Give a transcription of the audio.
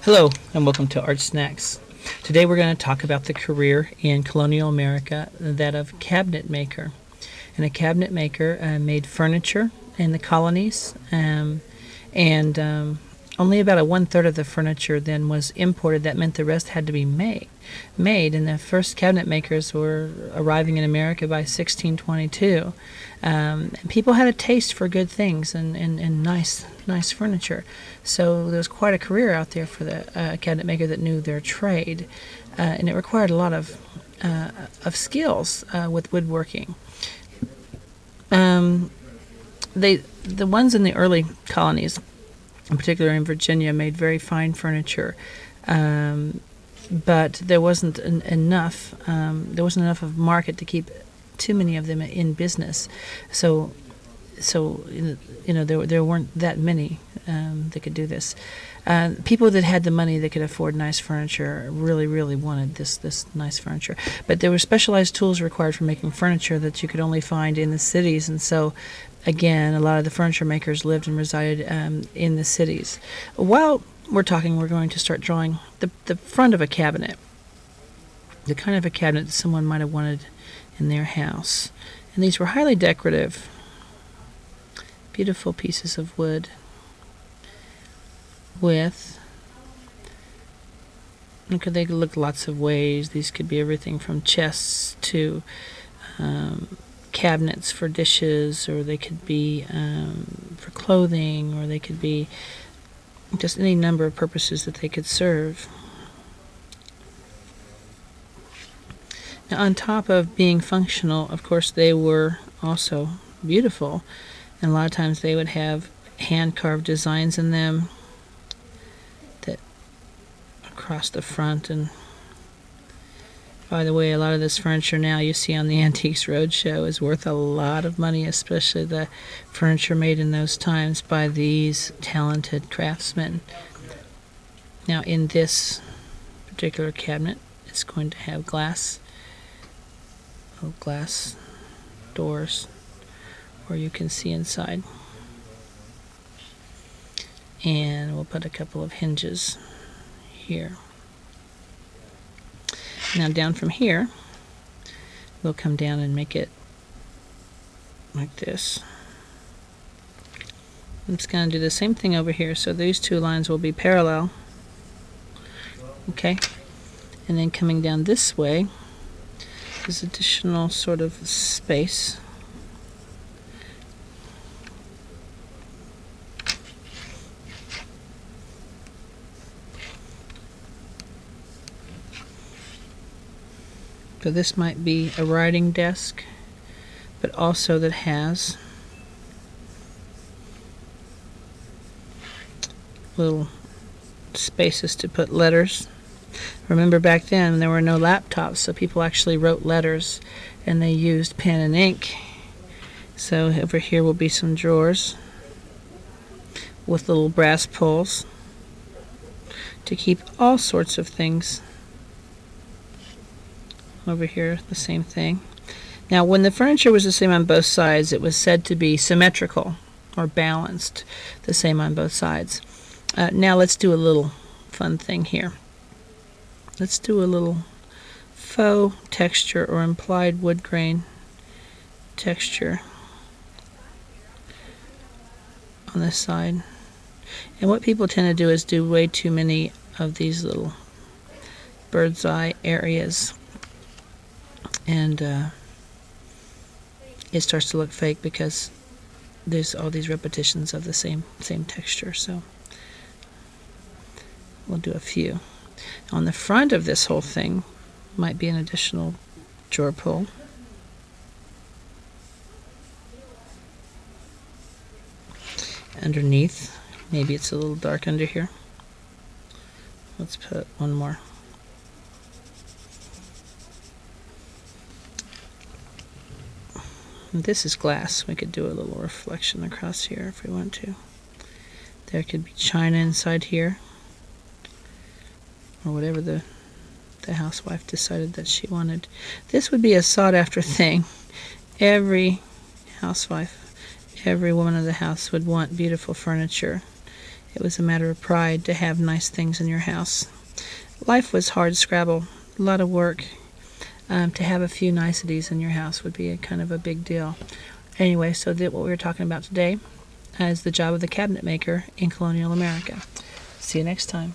Hello and welcome to Art Snacks. Today we're going to talk about the career in colonial America, that of cabinet maker. And a cabinet maker made furniture in the colonies, and only about one-third of the furniture then was imported. That meant the rest had to be made, and the first cabinet makers were arriving in America by 1622. And people had a taste for good things and nice furniture. So there was quite a career out there for the cabinet maker that knew their trade, and it required a lot of skills with woodworking. The ones in the early colonies, in particular in Virginia, made very fine furniture, but there wasn't enough. There wasn't enough of a market to keep too many of them in business. So there weren't that many that could do this. People that had the money that could afford nice furniture really wanted this nice furniture. But there were specialized tools required for making furniture that you could only find in the cities, and so again, a lot of the furniture makers lived and resided in the cities. While we're talking, we're going to start drawing the front of a cabinet, the kind of a cabinet that someone might have wanted in their house. And these were highly decorative, beautiful pieces of wood with, they could look lots of ways. These could be everything from chests to cabinets for dishes, or they could be for clothing, or they could be just any number of purposes that they could serve. Now, on top of being functional, of course, they were also beautiful, and a lot of times they would have hand-carved designs in them that across the front. And by the way, a lot of this furniture now you see on the Antiques Roadshow is worth a lot of money, especially the furniture made in those times by these talented craftsmen. Now, in this particular cabinet, it's going to have glass doors where you can see inside. And we'll put a couple of hinges here. Now down from here, we'll come down and make it like this. I'm just going to do the same thing over here. So these two lines will be parallel. Okay. And then coming down this way, there's additional sort of space. So this might be a writing desk, but also that has little spaces to put letters. Remember, back then there were no laptops, so people actually wrote letters and they used pen and ink. So over here will be some drawers with little brass pulls to keep all sorts of things. Over here, the same thing. Now, when the furniture was the same on both sides, it was said to be symmetrical or balanced, the same on both sides. Now let's do a little fun thing here. Let's do a little faux texture or implied wood grain texture on this side. And what people tend to do is do way too many of these little bird's eye areas, and it starts to look fake because there's all these repetitions of the same texture. So we'll do a few. On the front of this whole thing might be an additional drawer pull. Underneath, maybe it's a little dark under here. Let's put one more. And this is glass. We could do a little reflection across here if we want to. There could be china inside here, or whatever the housewife decided that she wanted. This would be a sought-after thing. Every housewife, every woman of the house would want beautiful furniture. It was a matter of pride to have nice things in your house. Life was hard scrabble, a lot of work. To have a few niceties in your house would be a kind of a big deal. Anyway, so what we were talking about today is the job of the cabinet maker in colonial America. See you next time.